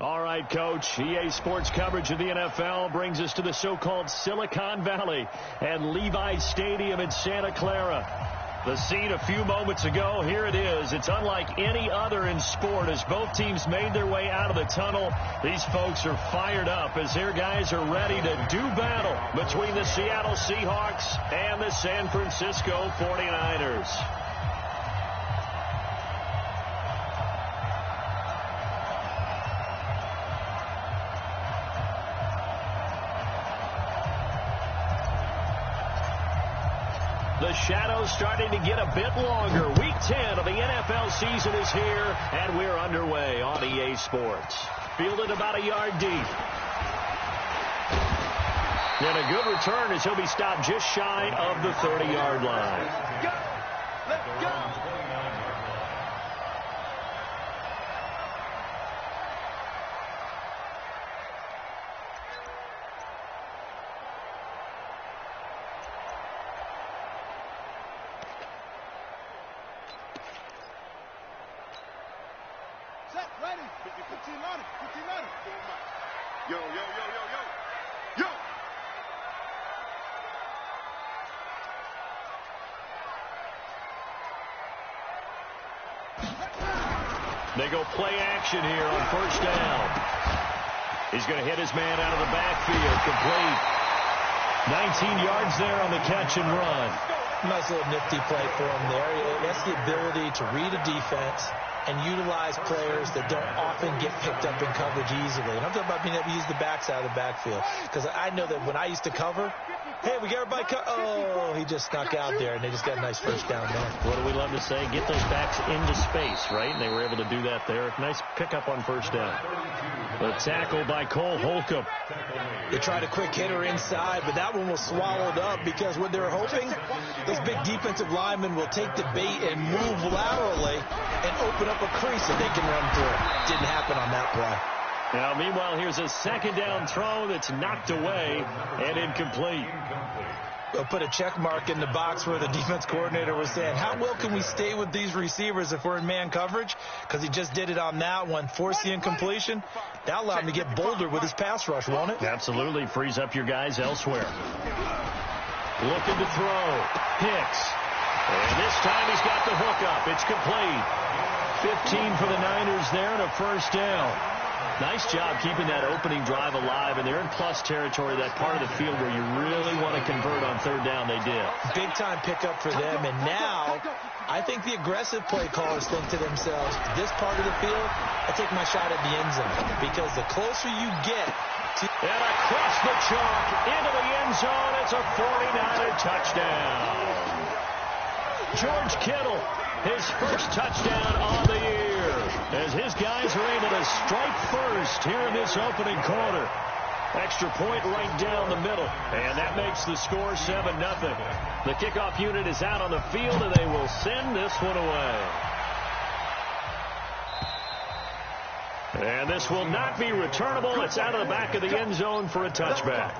All right, Coach. EA Sports coverage of the NFL brings us to the so-called Silicon Valley and Levi Stadium in Santa Clara. The scene a few moments ago, here it is. It's unlike any other in sport as both teams made their way out of the tunnel. These folks are fired up as their guys are ready to do battle between the Seattle Seahawks and the San Francisco 49ers. The shadow's starting to get a bit longer. Week 10 of the NFL season is here, and we're underway on EA Sports. Fielded about a yard deep. And a good return as he'll be stopped just shy of the 30-yard line. Let's go! They go play action here on first down. He's going to hit his man out of the backfield. Complete. 19 yards there on the catch and run. Nice little nifty play for him there. That's the ability to read a defense and utilize players that don't often get picked up in coverage easily. And I'm talking about being able to use the backside of the backfield. Because I know that when I used to cover, hey, we got everybody oh, he just snuck out there, and they just got a nice first down there. What do we love to say? Get those backs into space, right? And they were able to do that there. Nice pickup on first down. The tackle by Cole Holcomb. They tried a quick hitter inside, but that one was swallowed up because what they're hoping, those big defensive linemen will take the bait and move laterally and open up a crease that they can run through. Didn't happen on that play. Now, meanwhile, here's a second down throw that's knocked away and incomplete. They'll put a check mark in the box where the defense coordinator was saying, how well can we stay with these receivers if we're in man coverage? Because he just did it on that one. Force the incompletion. That allowed him to get bolder with his pass rush, won't it? Absolutely. Frees up your guys elsewhere. Looking to throw. Hicks. And this time he's got the hook up. It's complete. 15 for the Niners there and a first down. Nice job keeping that opening drive alive, and they're in plus territory, that part of the field where you really want to convert on third down. They did. Big-time pickup for them, and now I think the aggressive play callers think to themselves, this part of the field, I take my shot at the end zone, because the closer you get to... And across the chalk into the end zone, it's a 49er touchdown. George Kittle, his first touchdown on the year, as his guys are able to strike first here in this opening quarter. Extra point right down the middle, and that makes the score 7-0. The kickoff unit is out on the field, and they will send this one away. And this will not be returnable. It's out of the back of the end zone for a touchback.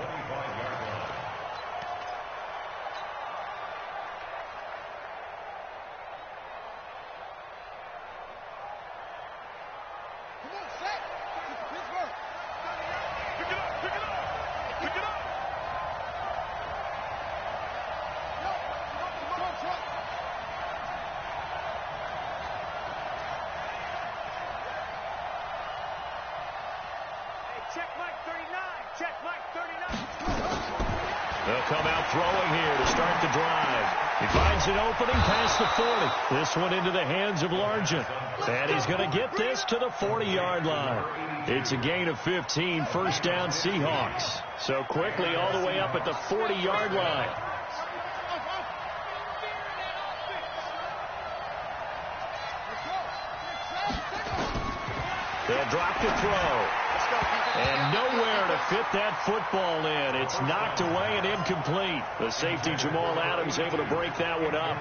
They'll come out throwing here to start the drive. He finds an opening past the 40. This one into the hands of Largent. And he's going to get this to the 40-yard line. It's a gain of 15, first down Seahawks. So quickly all the way up at the 40-yard line. They'll drop the throw. And nowhere to fit that football in. It's knocked away and incomplete. The safety, Jamal Adams, able to break that one up.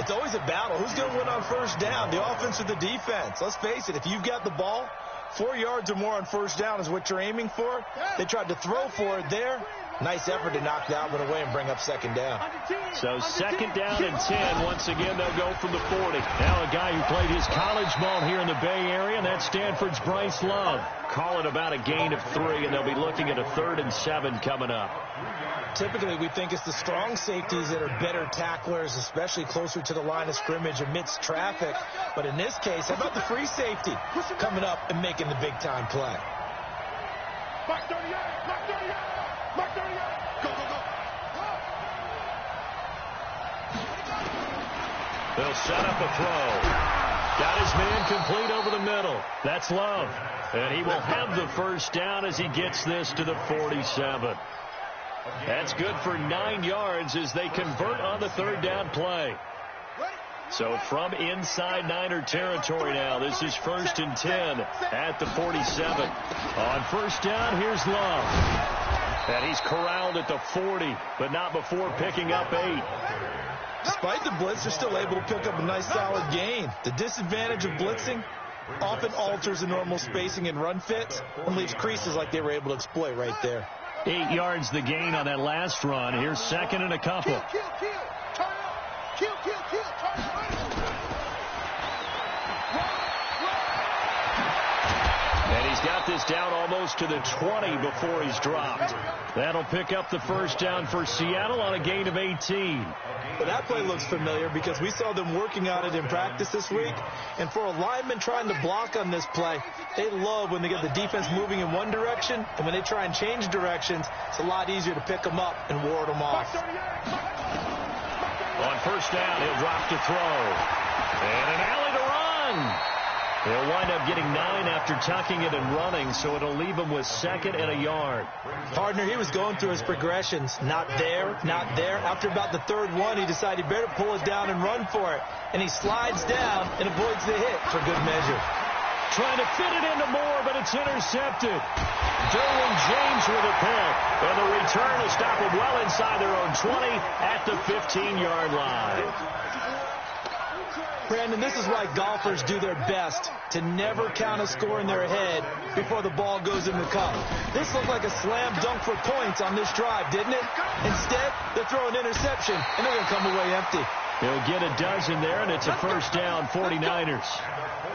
It's always a battle. Who's going to win on first down, the offense or the defense? Let's face it, if you've got the ball, 4 yards or more on first down is what you're aiming for. They tried to throw for it there. Nice effort to knock that one away and bring up second down. So second down and 10. Once again, they'll go from the 40. Now a guy who played his college ball here in the Bay Area, and that's Stanford's Bryce Love. Call it about a gain of 3, and they'll be looking at a 3rd and 7 coming up. Typically, we think it's the strong safeties that are better tacklers, especially closer to the line of scrimmage amidst traffic. But in this case, how about the free safety coming up and making the big-time play? Mark 38, Mark 38, Mark 38. Go, go, go. They'll set up a throw. Got his man complete over the middle. That's Love. And he will have the first down as he gets this to the 47. That's good for 9 yards as they convert on the 3rd down play. So from inside Niner territory now, this is 1st and 10 at the 47. On first down, here's Love. And he's corralled at the 40, but not before picking up 8. Despite the blitz, they're still able to pick up a nice solid gain. The disadvantage of blitzing often alters the normal spacing and run fits and leaves creases like they were able to exploit right there. 8 yards the gain on that last run. Here's 2nd and a couple. Kill, kill, turn up. Kill, kill, kill, turn up. And he's got this down almost to the 20 before he's dropped. That'll pick up the first down for Seattle on a gain of 18. Well, that play looks familiar because we saw them working on it in practice this week. And for a lineman trying to block on this play, they love when they get the defense moving in one direction. And when they try and change directions, it's a lot easier to pick them up and ward them off. On first down, he'll drop to throw. And an alley to run. He'll wind up getting 9 after tucking it and running, so it'll leave him with 2nd and a yard. Partner, he was going through his progressions. Not there, not there. After about the 3rd one, he decided he better pull it down and run for it. And he slides down and avoids the hit for good measure. Trying to fit it into Moore, but it's intercepted. Derwin James with a pick. And the return will stop him well inside their own 20 at the 15-yard line. Brandon, this is why golfers do their best to never count a score in their head before the ball goes in the cup. This looked like a slam dunk for points on this drive, didn't it? Instead, they throw an interception, and they're going to come away empty. He'll get a dozen there, and it's a first down, 49ers.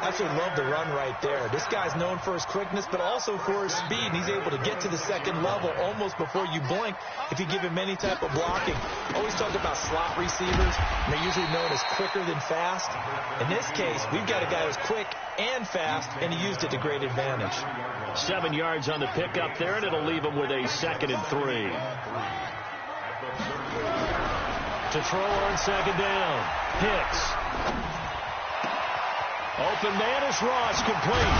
Absolutely love the run right there. This guy's known for his quickness, but also for his speed. And he's able to get to the 2nd level almost before you blink if you give him any type of blocking. Always talk about slot receivers, and they're usually known as quicker than fast. In this case, we've got a guy who's quick and fast, and he used it to great advantage. 7 yards on the pickup there, and it'll leave him with a 2nd and 3. To throw on 2nd down. Hicks. Open man is Ross, complete.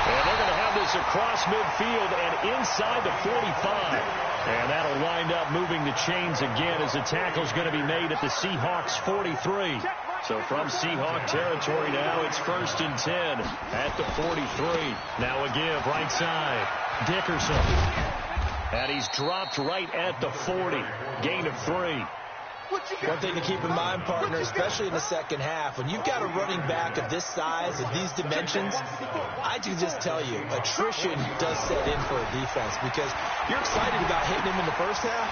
And they're going to have this across midfield and inside the 45. And that'll wind up moving the chains again as the tackle's going to be made at the Seahawks 43. So from Seahawk territory now, it's 1st and 10 at the 43. Now a give right side. Dickerson. And he's dropped right at the 40. Gain of 3. One thing to keep in mind, partner, especially in the second half, when you've got a running back of this size, of these dimensions, I can just tell you, attrition does set in for a defense because you're excited about hitting him in the first half,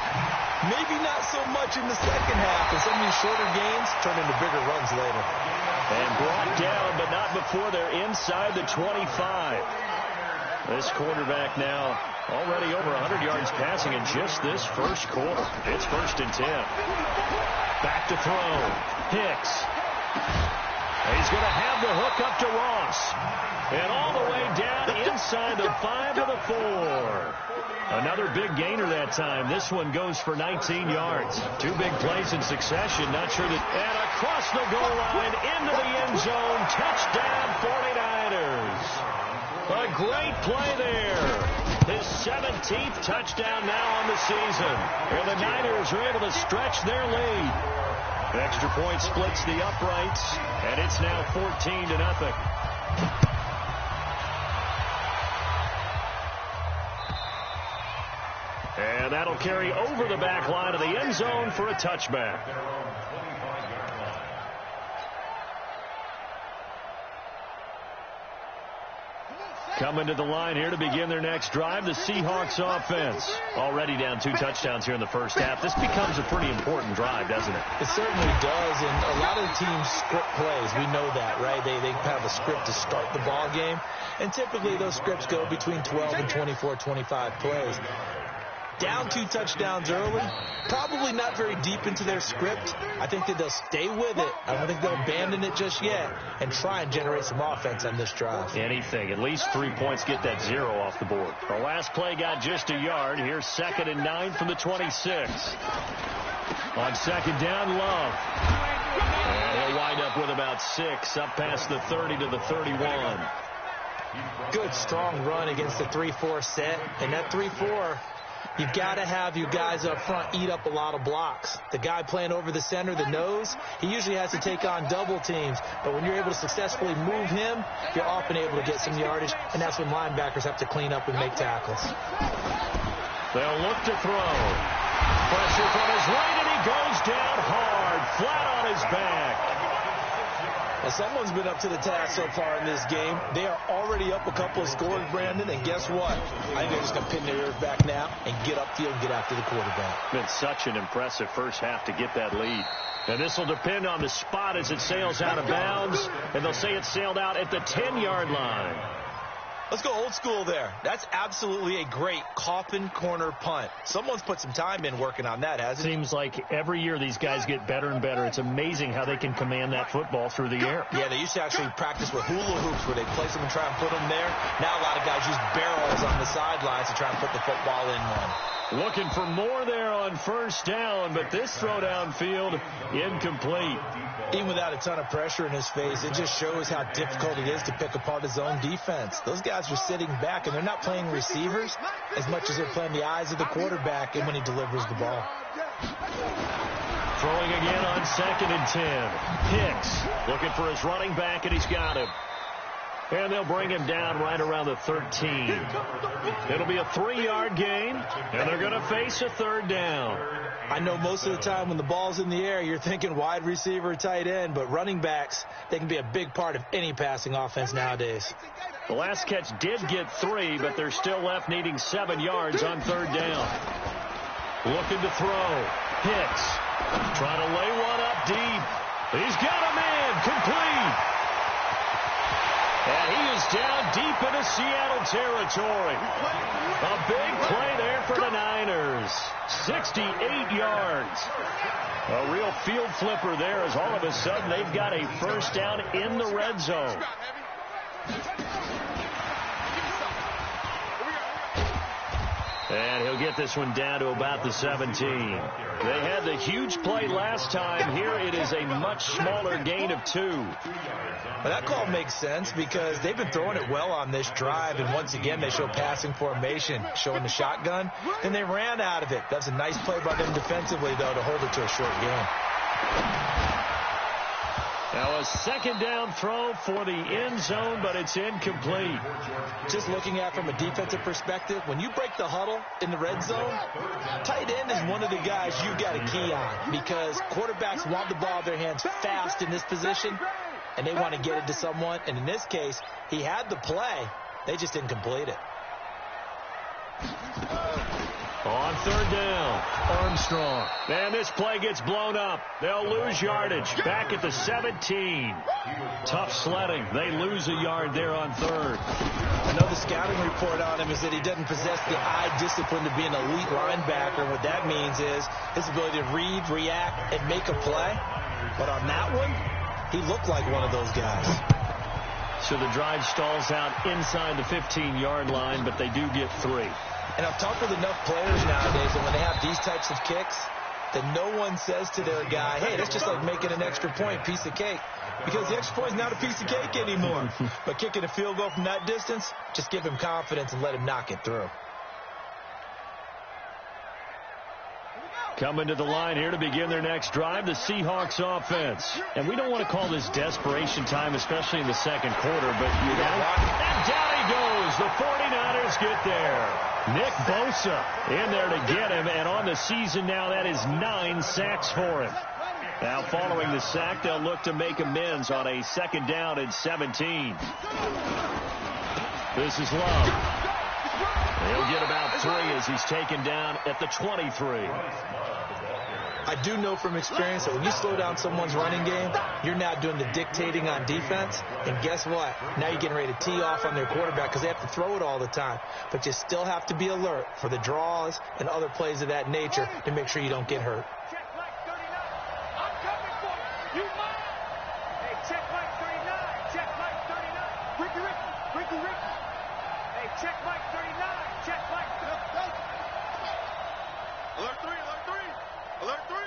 maybe not so much in the second half, and some of these shorter gains turn into bigger runs later. And brought down, but not before they're inside the 25. This quarterback now already over 100 yards passing in just this first quarter. It's 1st and 10. Back to throw. Hicks. He's going to have the hook up to Ross. And all the way down inside the 5 to the 4. Another big gainer that time. This one goes for 19 yards. 2 big plays in succession. Not sure that... And across the goal line into the end zone. Touchdown 49ers. A great play there. His 17th touchdown now on the season. And the Niners are able to stretch their lead. Extra point splits the uprights, and it's now 14-0. And that'll carry over the back line of the end zone for a touchback. Coming to the line here to begin their next drive, the Seahawks offense. Already down 2 touchdowns here in the first half. This becomes a pretty important drive, doesn't it? It certainly does, and a lot of the teams script plays. We know that, right? They have a script to start the ball game, and typically those scripts go between 12 and 24, 25 plays. Down 2 touchdowns early, probably not very deep into their script. I think that they'll stay with it. I don't think they'll abandon it just yet and try and generate some offense on this drive. Anything. At least 3 points, get that 0 off the board. Our last play got just a yard. Here's 2nd and 9 from the 26. On 2nd down, Love. And he'll wind up with about 6, up past the 30 to the 31. Good, strong run against the 3-4 set. And that 3-4... you've got to have your guys up front eat up a lot of blocks. The guy playing over the center, the nose, he usually has to take on double teams. But when you're able to successfully move him, you're often able to get some yardage, and that's when linebackers have to clean up and make tackles. They'll look to throw. Pressure from his right, and he goes down hard, flat on his back. Now, someone's been up to the task so far in this game. They are already up a couple of scores, Brandon, and guess what? I think they're just going to pin their ears back now and get upfield and get after the quarterback. Been such an impressive first half to get that lead. And this will depend on the spot as it sails out of bounds, and they'll say it sailed out at the 10-yard line. Let's go old school there. That's absolutely a great coffin corner punt. Someone's put some time in working on that, hasn't it? Seems like every year these guys get better and better. It's amazing how they can command that football through the air. Yeah, they used to actually practice with hula hoops where they place them and try and put them there. Now a lot of guys use barrels on the sidelines to try and put the football in one. Looking for more there on 1st down, but this throw downfield incomplete. Even without a ton of pressure in his face, it just shows how difficult it is to pick apart his own defense. Those guys are sitting back, and they're not playing receivers as much as they're playing the eyes of the quarterback and when he delivers the ball. Throwing again on 2nd and 10. Hicks looking for his running back, and he's got him. And they'll bring him down right around the 13. It'll be a 3-yard gain, and they're going to face a 3rd down. I know most of the time when the ball's in the air, you're thinking wide receiver, tight end, but running backs, they can be a big part of any passing offense nowadays. The last catch did get 3, but they're still left needing 7 yards on 3rd down. Looking to throw. Hicks trying to lay one up deep. He's got a man complete. And he is down deep into Seattle territory. A big play there for the Niners. 68 yards. A real field flipper there as all of a sudden they've got a 1st down in the red zone. And he'll get this one down to about the 17. They had the huge play last time. Here it is a much smaller gain of 2. Well, that call makes sense because they've been throwing it well on this drive, and once again they show passing formation, showing the shotgun. Then they ran out of it. That's a nice play by them defensively, though, to hold it to a short game. Now a 2nd down throw for the end zone, but it's incomplete. Just looking at from a defensive perspective, when you break the huddle in the red zone, tight end is one of the guys you've got to key on because quarterbacks want the ball in their hands fast in this position, and they want to get it to someone. And in this case, he had the play. They just didn't complete it. On 3rd down, Armstrong. And this play gets blown up. They'll lose yardage. Back at the 17. Tough sledding. They lose a yard there on 3rd. I know the scouting report on him is that he doesn't possess the eye discipline to be an elite linebacker. What that means is his ability to read, react, and make a play. But on that one, he looked like one of those guys. So the drive stalls out inside the 15-yard line, but they do get 3. And I've talked with enough players nowadays, and when they have these types of kicks, that no one says to their guy, hey, that's just like making an extra point, piece of cake. Because the extra point is not a piece of cake anymore. But kicking a field goal from that distance, just give him confidence and let him knock it through. Coming to the line here to begin their next drive, the Seahawks offense. And we don't want to call this desperation time, especially in the 2nd quarter, but you know, and down he goes. The 49ers get there. Nick Bosa in there to get him, and on the season now, that is 9 sacks for him. Now, following the sack, they'll look to make amends on a 2nd down and 17. This is Love. He'll get about 3 as he's taken down at the 23. I do know from experience that when you slow down someone's running game, you're now doing the dictating on defense. And guess what? Now you're getting ready to tee off on their quarterback because they have to throw it all the time. But you still have to be alert for the draws and other plays of that nature to make sure you don't get hurt. Check Mike 39. I'm coming for you. You mine. Hey, check Mike 39. Check Mike 39. Ricky. Hey, check Mike 39. Check Mike 39. Alert 3. Alert 3.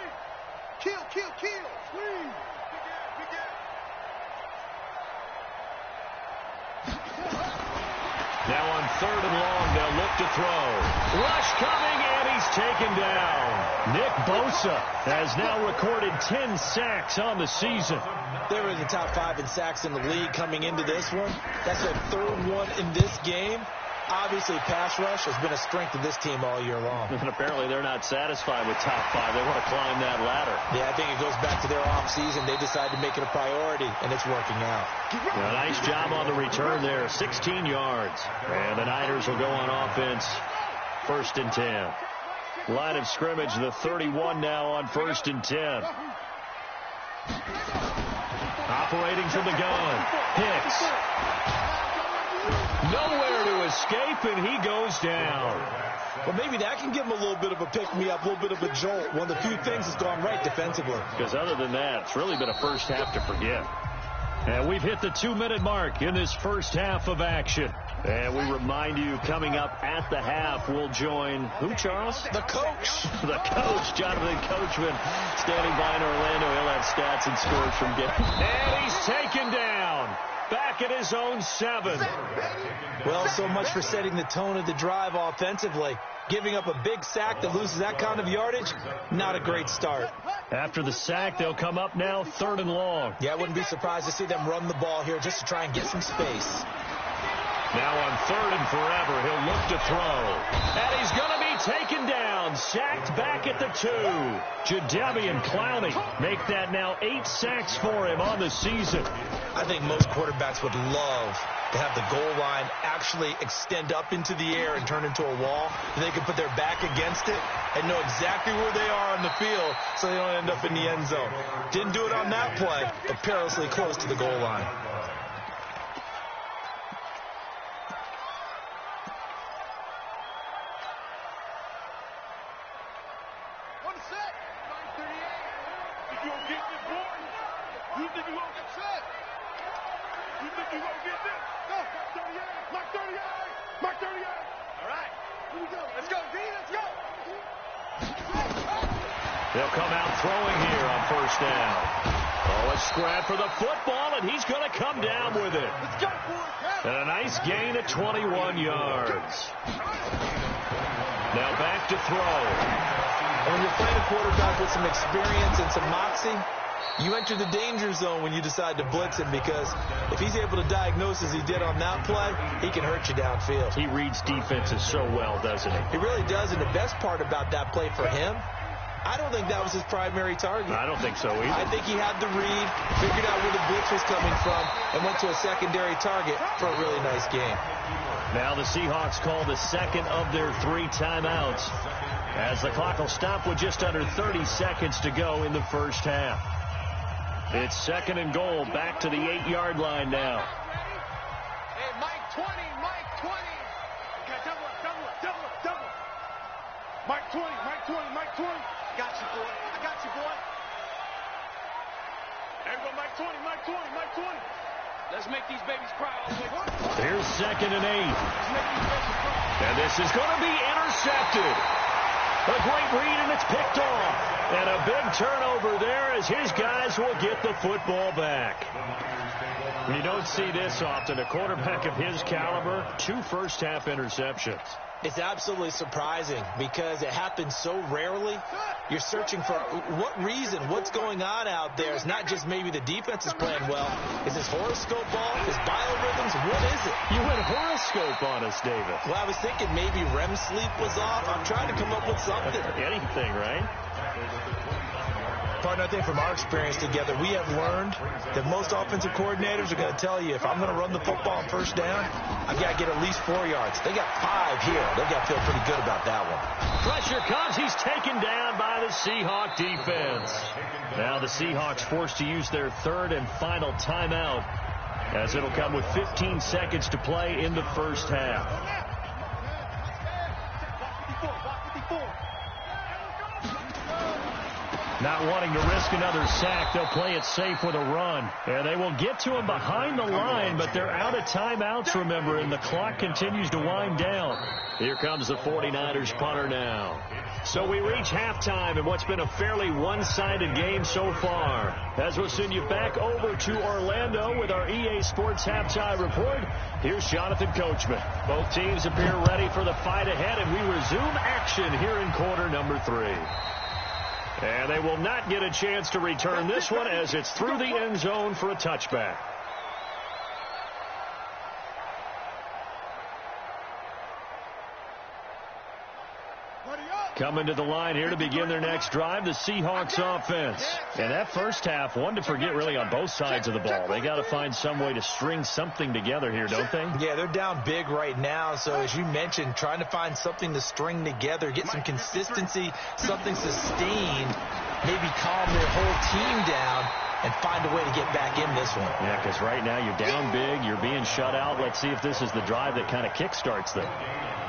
Kill. Squeeze. Begin. Now on 3rd and long, they'll look to throw. Rush coming, and he's taken down. Nick Bosa has now recorded 10 sacks on the season. They were in the top 5 in sacks in the league coming into this one. That's their 3rd one in this game. Obviously, pass rush has been a strength of this team all year long. And apparently they're not satisfied with top 5. They want to climb that ladder. Yeah, I think it goes back to their offseason. They decided to make it a priority, and it's working out. A nice job on the return there, 16 yards. And the Niners will go on offense, 1st and 10. Line of scrimmage, the 31 now on 1st and 10. Operating from the gun, Hicks. Nowhere to escape, and he goes down. Well, maybe that can give him a little bit of a pick-me-up, a little bit of a jolt. One of the few things that's gone right defensively. Because other than that, it's really been a first half to forget. And we've hit the 2-minute mark in this first half of action. And we remind you, coming up at the half, we'll join who, Charles? The coach. The coach, Jonathan Coachman, standing by in Orlando. He'll have stats and scores from game. And he's taken down. Back at his own 7. Well, so much for setting the tone of the drive offensively. Giving up a big sack that loses that kind of yardage, not a great start. After the sack, they'll come up now 3rd and long. Yeah, I wouldn't be surprised to see them run the ball here just to try and get some space. Now on 3rd and forever, he'll look to throw. And he's going to be taken down, sacked back at the 2. Jadeveon Clowney make that now 8 sacks for him on the season. I think most quarterbacks would love to have the goal line actually extend up into the air and turn into a wall. They can put their back against it and know exactly where they are on the field so they don't end up in the end zone. Didn't do it on that play, but perilously close to the goal line. They'll come out throwing here on 1st down. Oh, a scrap for the football, and he's going to come down with it. And a nice gain at 21 yards. Now back to throw. And when you're playing a quarterback with some experience and some moxie, you enter the danger zone when you decide to blitz him, because if he's able to diagnose as he did on that play, he can hurt you downfield. He reads defenses so well, doesn't he? He really does, and the best part about that play for him, I don't think that was his primary target. I don't think so either. I think he had the read, figured out where the blitz was coming from, and went to a secondary target for a really nice game. Now the Seahawks call the second of their 3 timeouts, as the clock will stop with just under 30 seconds to go in the first half. It's 2nd and goal, back to the 8-yard line now. Hey, Mike 20. Okay, double up. Mike 20. I got you, boy. Everyone, Mike 20. Let's make these babies cry all the way. Here's 2nd and 8. And this is going to be intercepted. A great read, and it's picked off. And a big turnover there as his guys will get the football back. You don't see this often. A quarterback of his caliber, 2 first-half interceptions. It's absolutely surprising because it happens so rarely. You're searching for what reason, what's going on out there. It's not just maybe the defense is playing well. Is this horoscope ball? Is biorhythms? What is it? You went horoscope on us, David. Well, I was thinking maybe REM sleep was off. I'm trying to come up with something. Anything, right? Partner, I think from our experience together, we have learned that most offensive coordinators are going to tell you, if I'm going to run the football on first down, I've got to get at least 4 yards. They got 5 here. They've got to feel pretty good about that one. Pressure comes. He's taken down by the Seahawk defense. Now the Seahawks forced to use their third and final timeout, as it'll come with 15 seconds to play in the first half. Not wanting to risk another sack, they'll play it safe with a run. And they will get to him behind the line, but they're out of timeouts, remember, and the clock continues to wind down. Here comes the 49ers punter now. So we reach halftime in what's been a fairly one-sided game so far. As we'll send you back over to Orlando with our EA Sports Halftime Report, here's Jonathan Coachman. Both teams appear ready for the fight ahead, and we resume action here in quarter number 3. And they will not get a chance to return this one, as it's through the end zone for a touchback. Coming to the line here to begin their next drive, the Seahawks offense. And that first half, one to forget really on both sides of the ball. They got to find some way to string something together here, don't they? Yeah, they're down big right now. So as you mentioned, trying to find something to string together, get some consistency, something sustained, maybe calm their whole team down and find a way to get back in this one. Yeah, because right now you're down big, you're being shut out. Let's see if this is the drive that kind of kickstarts them.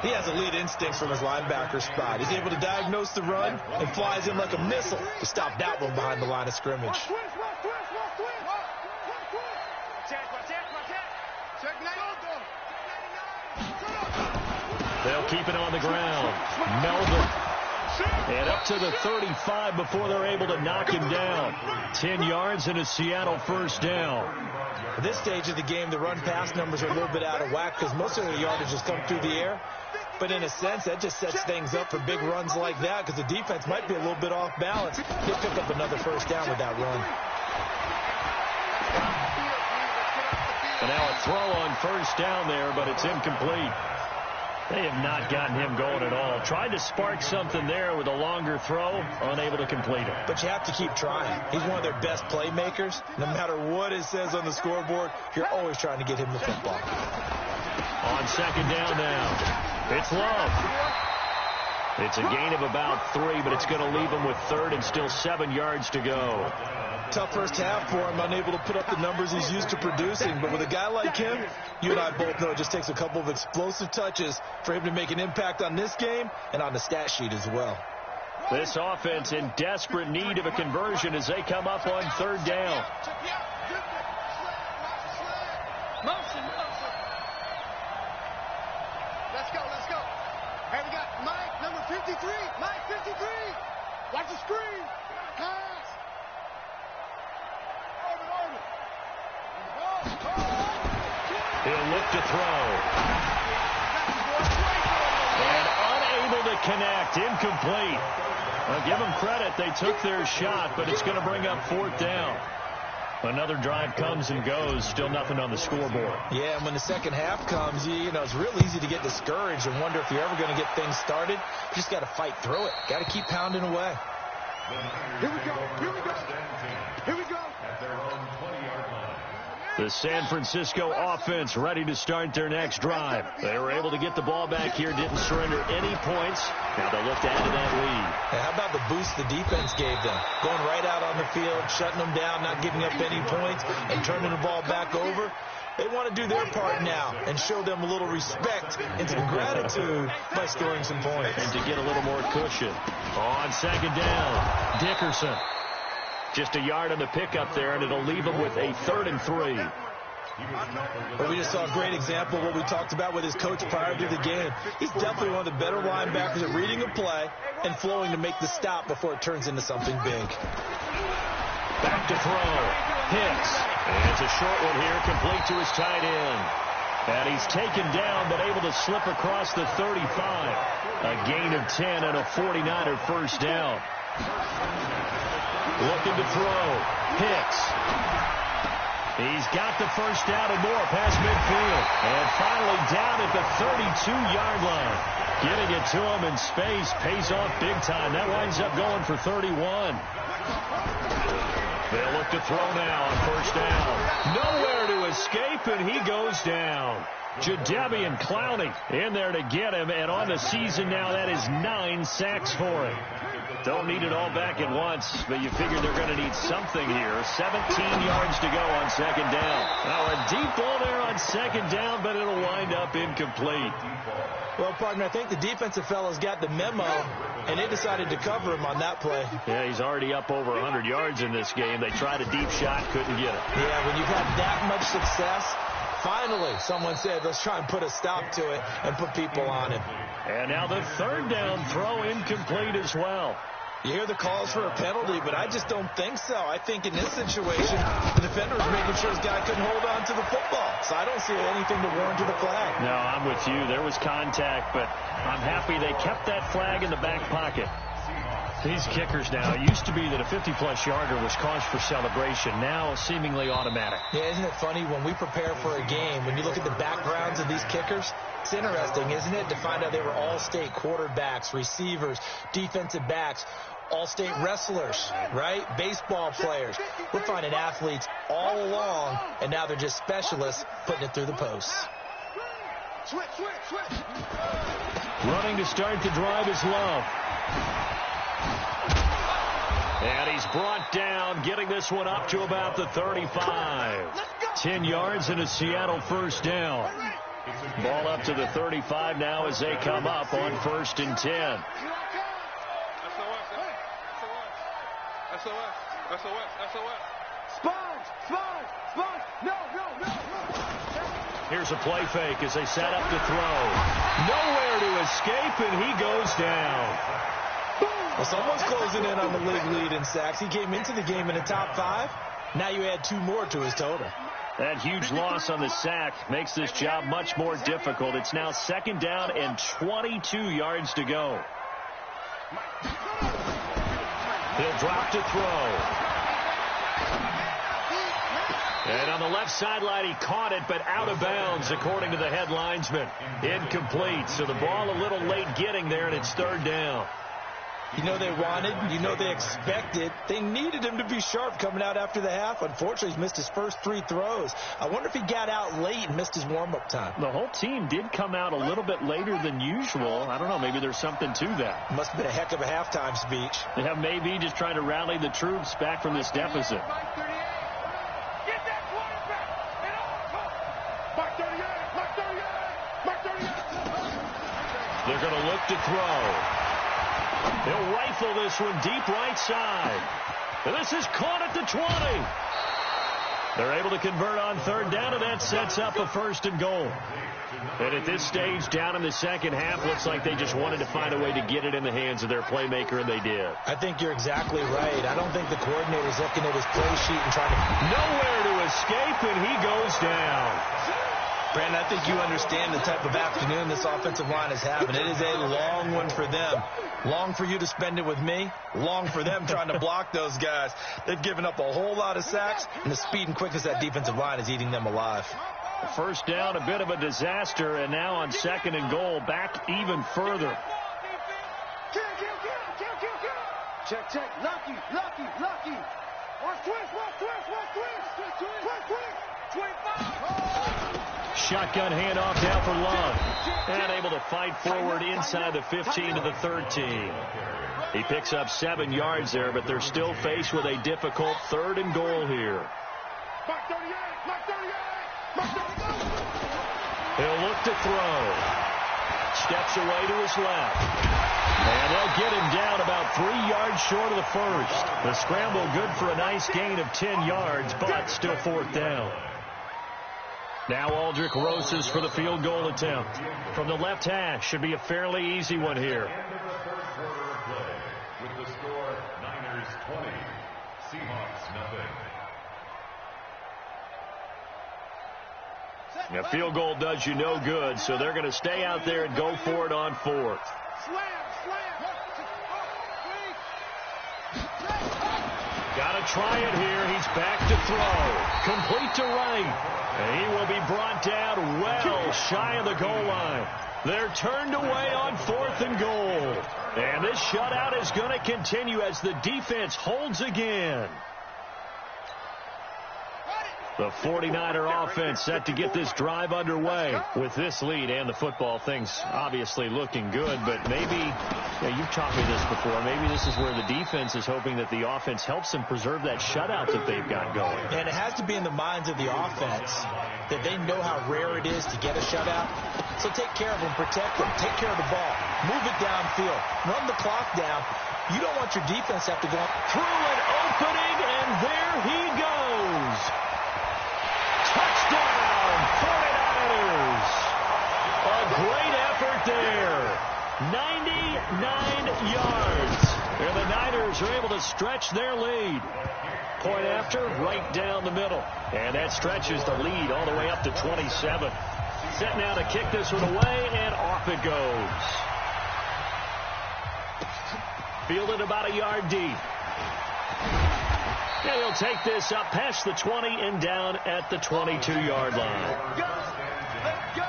He has elite instincts from his linebacker spot. He's able to diagnose the run and flies in like a missile to stop that one behind the line of scrimmage. They'll keep it on the ground. Melvin. And up to the 35 before they're able to knock him down. 10 yards and a Seattle first down. At this stage of the game, the run-pass numbers are a little bit out of whack because most of the yardage has come through the air. But in a sense, that just sets things up for big runs like that because the defense might be a little bit off balance. He'll pick up another first down with that run. And now a throw on first down there, but it's incomplete. They have not gotten him going at all. Tried to spark something there with a longer throw, unable to complete it. But you have to keep trying. He's one of their best playmakers. No matter what it says on the scoreboard, you're always trying to get him the football. On second down now. It's Love. It's a gain of about 3, but it's going to leave him with third and still 7 yards to go. Tough first half for him, unable to put up the numbers he's used to producing. But with a guy like him, you and I both know it just takes a couple of explosive touches for him to make an impact on this game and on the stat sheet as well. This offense in desperate need of a conversion as they come up on third down. Let's go. Hey, we got Mike, number 53. Mike, 53. Watch the screen. Pass. He'll look to throw. And unable to connect. Incomplete. Well, give them credit. They took their shot, but it's going to bring up fourth down. Another drive comes and goes. Still nothing on the scoreboard. Yeah, and when the second half comes, you know, it's real easy to get discouraged and wonder if you're ever going to get things started. You just got to fight through it. Got to keep pounding away. Here we go. The San Francisco offense ready to start their next drive. They were able to get the ball back here, didn't surrender any points. Now they'll look to add to that lead. Hey, how about the boost the defense gave them? Going right out on the field, shutting them down, not giving up any points, and turning the ball back over. They want to do their part now and show them a little respect and some gratitude by scoring some points. And to get a little more cushion. On second down, Dickerson. Just a yard on the pickup there, and it'll leave him with a 3rd and 3. Well, we just saw a great example of what we talked about with his coach prior to the game. He's definitely one of the better linebackers at reading a play and flowing to make the stop before it turns into something big. Back to throw. Hicks. And it's a short one here, complete to his tight end. And he's taken down, but able to slip across the 35. A gain of 10 and a 49er first down. Looking to throw. Hicks. He's got the first down and more past midfield. And finally down at the 32-yard line. Getting it to him in space pays off big time. That winds up going for 31. They'll look to throw now on first down. Nowhere to escape, and he goes down. Jadeveon Clowney in there to get him, and on the season now, that is 9 sacks for him. Don't need it all back at once, but you figure they're going to need something here. 17 yards to go on second down. Now a deep ball there on second down, but it'll wind up incomplete. Well, partner, I think the defensive fellas got the memo, and they decided to cover him on that play. Yeah, he's already up over 100 yards in this game. They tried a deep shot, couldn't get it. Yeah, when you've had that much success, finally someone said, let's try and put a stop to it and put people on him. And now the third down throw incomplete as well. You hear the calls for a penalty, but I just don't think so. I think in this situation, the defender was making sure his guy couldn't hold on to the football. So I don't see anything to warrant the flag. No, I'm with you. There was contact, but I'm happy they kept that flag in the back pocket. These kickers now, it used to be that a 50-plus yarder was cause for celebration. Now seemingly automatic. Yeah, isn't it funny when we prepare for a game, when you look at the backgrounds of these kickers, it's interesting, isn't it, to find out they were all-state quarterbacks, receivers, defensive backs, all-state wrestlers, right? Baseball players. We're finding athletes all along, and now they're just specialists putting it through the posts. Running to start the drive is Love. And he's brought down, getting this one up to about the 35. 10 yards and a Seattle first down. Ball up to the 35 now as they come up on 1st and 10. Here's a play fake as they set up to throw. Nowhere to escape, and he goes down. Well, someone's closing in on the league lead in sacks. He came into the game in the top 5. Now you add 2 more to his total. That huge loss on the sack makes this job much more difficult. It's now 2nd down and 22 yards to go. He'll drop to throw. And on the left sideline, he caught it, but out of bounds, according to the head linesman. Incomplete, so the ball a little late getting there, and it's 3rd down. You know they wanted, you know they expected. They needed him to be sharp coming out after the half. Unfortunately, he's missed his first 3 throws. I wonder if he got out late and missed his warm-up time. The whole team did come out a little bit later than usual. I don't know, maybe there's something to that. Must have been a heck of a halftime speech. Yeah, maybe just trying to rally the troops back from this deficit. They're going to look to throw. He'll rifle this one deep right side. And this is caught at the 20. They're able to convert on 3rd down, and that sets up a 1st and goal. And at this stage, down in the second half, looks like they just wanted to find a way to get it in the hands of their playmaker, and they did. I think you're exactly right. I don't think the coordinator's looking at his play sheet and trying to... Nowhere to escape, and he goes down. Brandon, I think you understand the type of afternoon this offensive line is having. It is a long one for them. Long for you to spend it with me. Long for them trying to block those guys. They've given up a whole lot of sacks, and the speed and quickness of that defensive line is eating them alive. 1st down, a bit of a disaster, and now on 2nd and goal, back even further. Check, check, lucky. Watch twist. 25. Shotgun handoff down for Love. And able to fight forward inside the 15 to the 13. He picks up 7 yards there, but they're still faced with a difficult 3rd and goal here. He'll look to throw. Steps away to his left. And they'll get him down about 3 yards short of the 1st. The scramble good for a nice gain of 10 yards, but still 4th down. Now Aldrich Rosas for the field goal attempt. From the left hash, should be a fairly easy one here. With the score, Niners 20, Seahawks nothing. A field goal does you no good, so they're going to stay out there and go for it on 4th. Got to try it here. He's back to throw. Complete to right. And he will be brought down well shy of the goal line. They're turned away on 4th and goal. And this shutout is going to continue as the defense holds again. The 49er offense set to get this drive underway. With this lead and the football, things obviously looking good, but maybe, you've taught me this before, maybe this is where the defense is hoping that the offense helps them preserve that shutout that they've got going. And it has to be in the minds of the offense that they know how rare it is to get a shutout. So take care of them, protect them, take care of the ball, move it downfield, run the clock down. You don't want your defense to have to go through an opening, and there he goes. Touchdown, 49ers. A great effort there. 99 yards. And the Niners are able to stretch their lead. Point after, right down the middle. And that stretches the lead all the way up to 27. Set now to kick this one away, and off it goes. Fielded about a yard deep. And he'll take this up past the 20 and down at the 22-yard line. Let's go.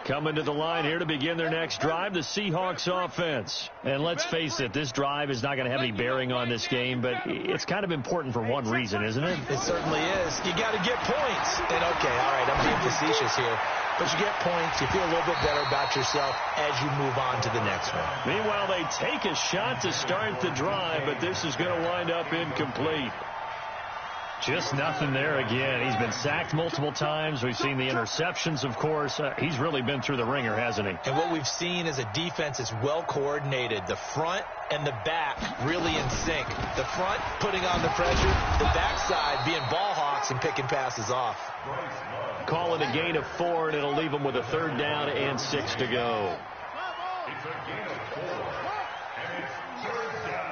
Coming to the line here to begin their next drive, the Seahawks offense. And let's face it, this drive is not going to have any bearing on this game, but it's kind of important for one reason, isn't it? It certainly is. You got to get points. And, okay, all right, I'm being facetious here. But you get points, you feel a little bit better about yourself as you move on to the next one. Meanwhile, they take a shot to start the drive, but this is going to wind up incomplete. Just nothing there again. He's been sacked multiple times. We've seen the interceptions, of course. He's really been through the ringer, hasn't he? And what we've seen is a defense that's well coordinated. The front and the back really in sync. The front putting on the pressure, the backside being ball hawks and picking passes off. Call it a gain of 4, and it'll leave them with a 3rd down and 6 to go. It's a gain of 4, and it's 3rd down.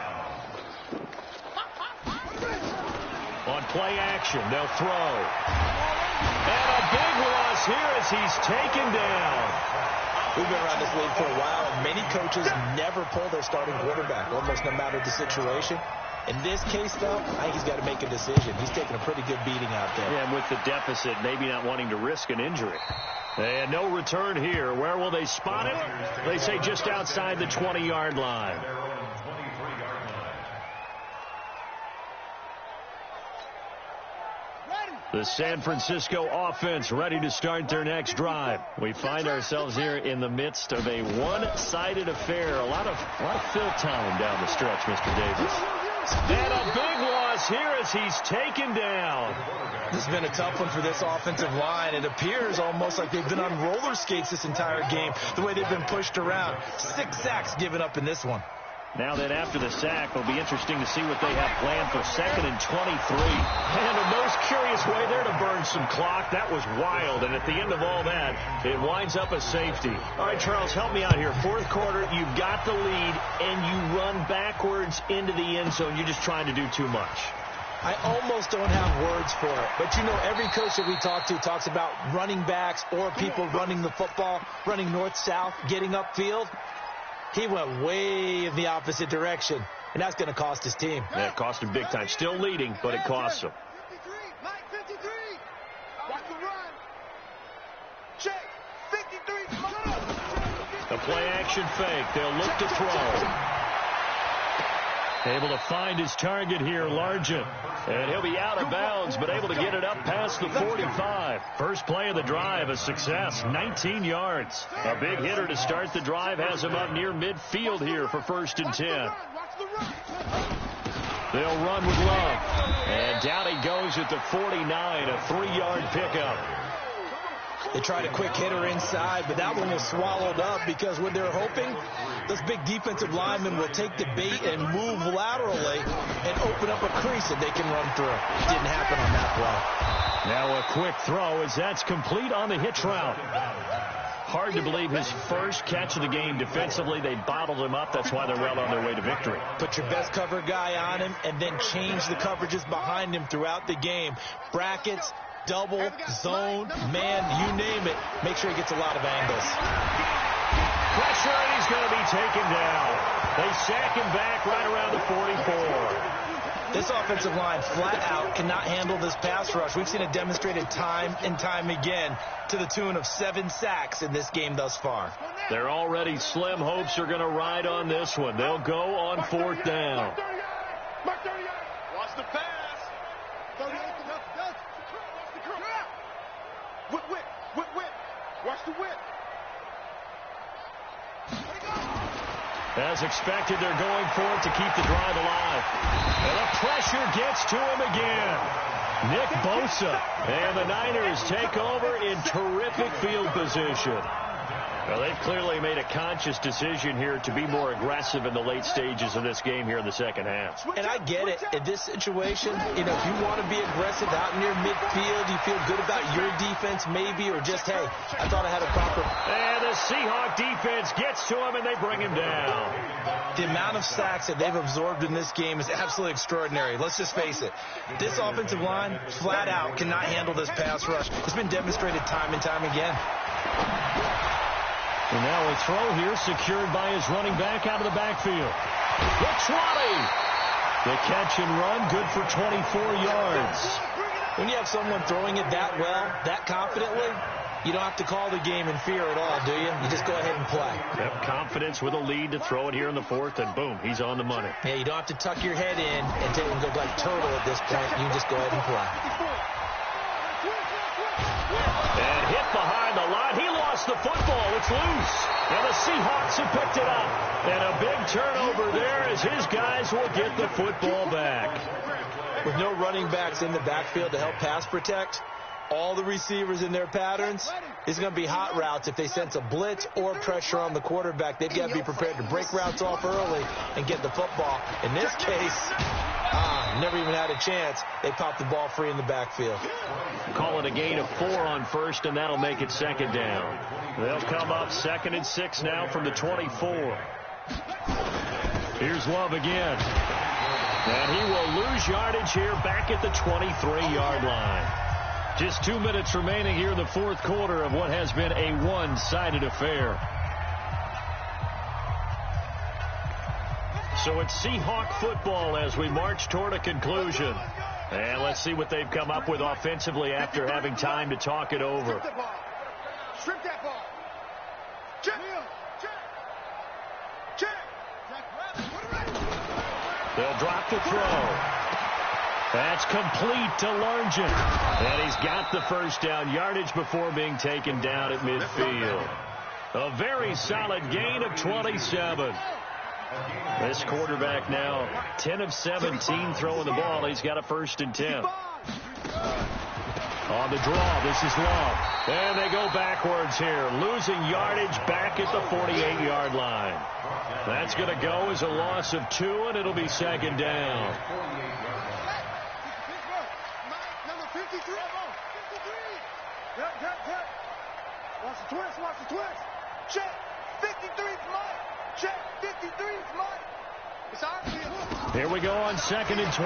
On play action, they'll throw. And a big loss here as he's taken down. We've been around this league for a while, and many coaches never pull their starting quarterback, almost no matter the situation. In this case, though, I think he's got to make a decision. He's taking a pretty good beating out there. Yeah, and with the deficit, maybe not wanting to risk an injury. And no return here. Where will they spot it? They say just outside the 20-yard line. The San Francisco offense ready to start their next drive. We find ourselves here in the midst of a one-sided affair. A lot of fill time down the stretch, Mr. Davis. And a big loss here as he's taken down. This has been a tough one for this offensive line. It appears almost like they've been on roller skates this entire game, the way they've been pushed around. 6 sacks given up in this one. Now then, after the sack, it'll be interesting to see what they have planned for 2nd and 23. And the most curious way there to burn some clock. That was wild. And at the end of all that, it winds up a safety. All right, Charles, help me out here. 4th quarter, you've got the lead, and you run backwards into the end zone. You're just trying to do too much. I almost don't have words for it. But, you know, every coach that we talk to talks about running backs or people running the football, running north-south, getting upfield. He went way in the opposite direction, and that's going to cost his team. Yeah, it cost him big time. Still leading, but it costs him. 53, Mike 53. Watch the run. Check. 53. The play-action fake. They'll look to throw. Able to find his target here, Largent. And he'll be out of bounds, but able to get it up past the 45. First play of the drive, a success, 19 yards. A big hitter to start the drive has him up near midfield here for 1st and 10. They'll run with Love. And down he goes at the 49, a 3-yard pickup. They tried a quick hitter inside, but that one was swallowed up because what they're hoping, those big defensive linemen will take the bait and move laterally and open up a crease that they can run through. Didn't happen on that play. Now a quick throw as that's complete on the hitch route. Hard to believe his first catch of the game defensively. They bottled him up. That's why they're well on their way to victory. Put your best cover guy on him and then change the coverages behind him throughout the game. Brackets, double, zone, man, you name it. Make sure he gets a lot of angles. Pressure, and he's going to be taken down. They sack him back right around the 44. This offensive line flat out cannot handle this pass rush. We've seen it demonstrated time and time again to the tune of 7 sacks in this game thus far. Their already slim hopes are going to ride on this one. They'll go on 4th down. Watch the pass. Whip. Watch the whip. As expected, they're going for it to keep the drive alive. And the pressure gets to him again. Nick Bosa. And the Niners take over in terrific field position. Well, they've clearly made a conscious decision here to be more aggressive in the late stages of this game here in the second half. And I get it. In this situation, if you want to be aggressive out near midfield, you feel good about your defense maybe, or just, hey, I thought I had a proper... And the Seahawk defense gets to him, and they bring him down. The amount of sacks that they've absorbed in this game is absolutely extraordinary. Let's just face it. This offensive line, flat out, cannot handle this pass rush. It's been demonstrated time and time again. And now a throw here secured by his running back out of the backfield. The 20. The catch and run, good for 24 yards. When you have someone throwing it that well, that confidently, you don't have to call the game in fear at all, do you? You just go ahead and play. Yep, confidence with a lead to throw it here in the 4th, and boom, he's on the money. Yeah, you don't have to tuck your head in and take and go like turtle at this point. You just go ahead and play. And hit behind the line. He lost the football. It's loose. And the Seahawks have picked it up. And a big turnover there as his guys will get the football back. With no running backs in the backfield to help pass protect, all the receivers in their patterns, it's going to be hot routes. If they sense a blitz or pressure on the quarterback, they've got to be prepared to break routes off early and get the football. In this case, never even had a chance. They popped the ball free in the backfield. Call it a gain of 4 on 1st, and that'll make it 2nd down. They'll come up 2nd and 6 now from the 24. Here's Love again. And he will lose yardage here back at the 23-yard line. Just 2 minutes remaining here in the 4th quarter of what has been a one-sided affair. So it's Seahawk football as we march toward a conclusion. And let's see what they've come up with offensively after having time to talk it over. Strip that ball. Check. They'll drop the throw. That's complete to Largent. And he's got the 1st down yardage before being taken down at midfield. A very solid gain of 27. This quarterback now 10 of 17 throwing the ball. He's got a 1st and 10. On the draw, this is Love. And they go backwards here, losing yardage back at the 48-yard line. That's going to go as a loss of 2, and it'll be 2nd down. Number 53. Watch the twist. Check. 53's mine. Check. 53's mine. It's obvious. Here we go on 2nd and 12.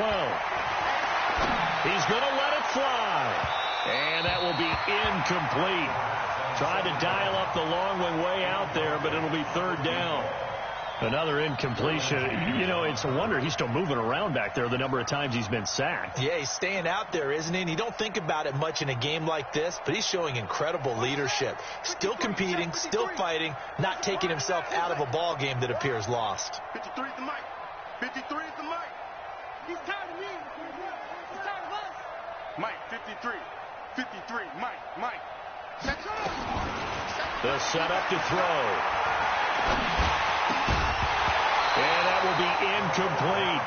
He's going to let it fly. And that will be incomplete. Tried to dial up the long one way out there, but it'll be 3rd down. Another incompletion. It's a wonder he's still moving around back there the number of times he's been sacked. Yeah, he's staying out there, isn't he? And you don't think about it much in a game like this, but he's showing incredible leadership. Still competing, still fighting, not taking himself out of a ball game that appears lost. 53 is the mic. 53 is the mic. He's tired of me. He's tired of us. Mike, 53. 53, Mike. The setup to throw. And that will be incomplete.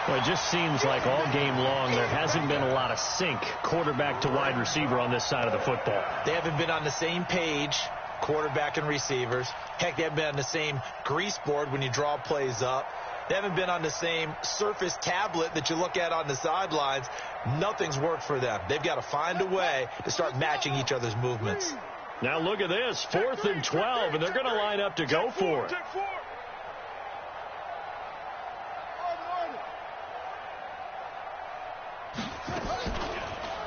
Well, it just seems like all game long there hasn't been a lot of sync quarterback to wide receiver on this side of the football. They haven't been on the same page, quarterback and receivers. Heck, they haven't been on the same grease board when you draw plays up. They haven't been on the same Surface tablet that you look at on the sidelines. Nothing's worked for them. They've got to find a way to start matching each other's movements. Now look at this, 4th and 12, and they're going to line up to go for it.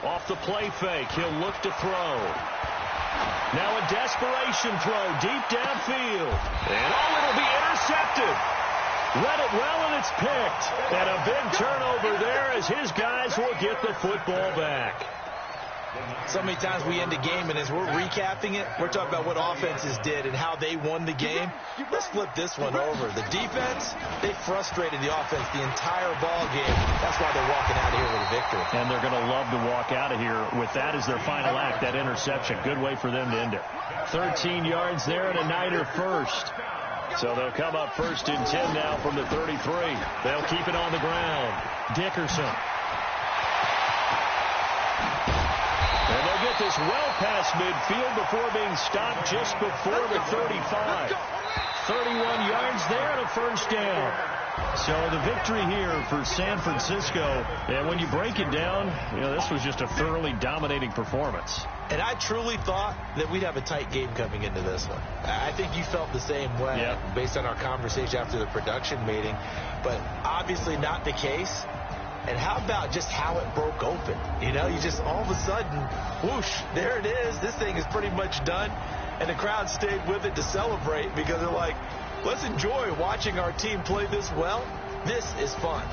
Off the play fake, he'll look to throw. Now a desperation throw deep downfield. And it'll be intercepted. Read it well, and it's picked. And a big turnover there as his guys will get the football back. So many times we end a game, and as we're recapping it, we're talking about what offenses did and how they won the game. Let's flip this one over. The defense, they frustrated the offense the entire ball game. That's why they're walking out of here with a victory. And they're going to love to walk out of here with that as their final act, that interception. Good way for them to end it. 13 yards there and a Niner first. So they'll come up 1st and 10 now from the 33. They'll keep it on the ground. Dickerson. And they'll get this well past midfield before being stopped just before the 35. 31 yards there and a first down. So the victory here for San Francisco. And when you break it down, this was just a thoroughly dominating performance. And I truly thought that we'd have a tight game coming into this one. I think you felt the same way based on our conversation after the production meeting. But obviously not the case. And how about just how it broke open? You just all of a sudden, whoosh, there it is. This thing is pretty much done. And the crowd stayed with it to celebrate because they're like, let's enjoy watching our team play this well. This is fun.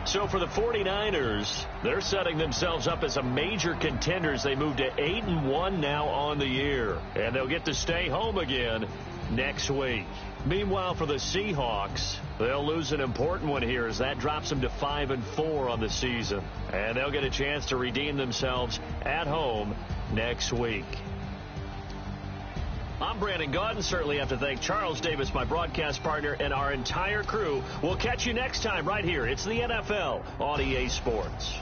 So for the 49ers, they're setting themselves up as a major contender as they move to 8-1 now on the year. And they'll get to stay home again next week. Meanwhile, for the Seahawks, they'll lose an important one here as that drops them to 5-4 on the season. And they'll get a chance to redeem themselves at home next week. I'm Brandon Gaudin. Certainly have to thank Charles Davis, my broadcast partner, and our entire crew. We'll catch you next time right here. It's the NFL on EA Sports.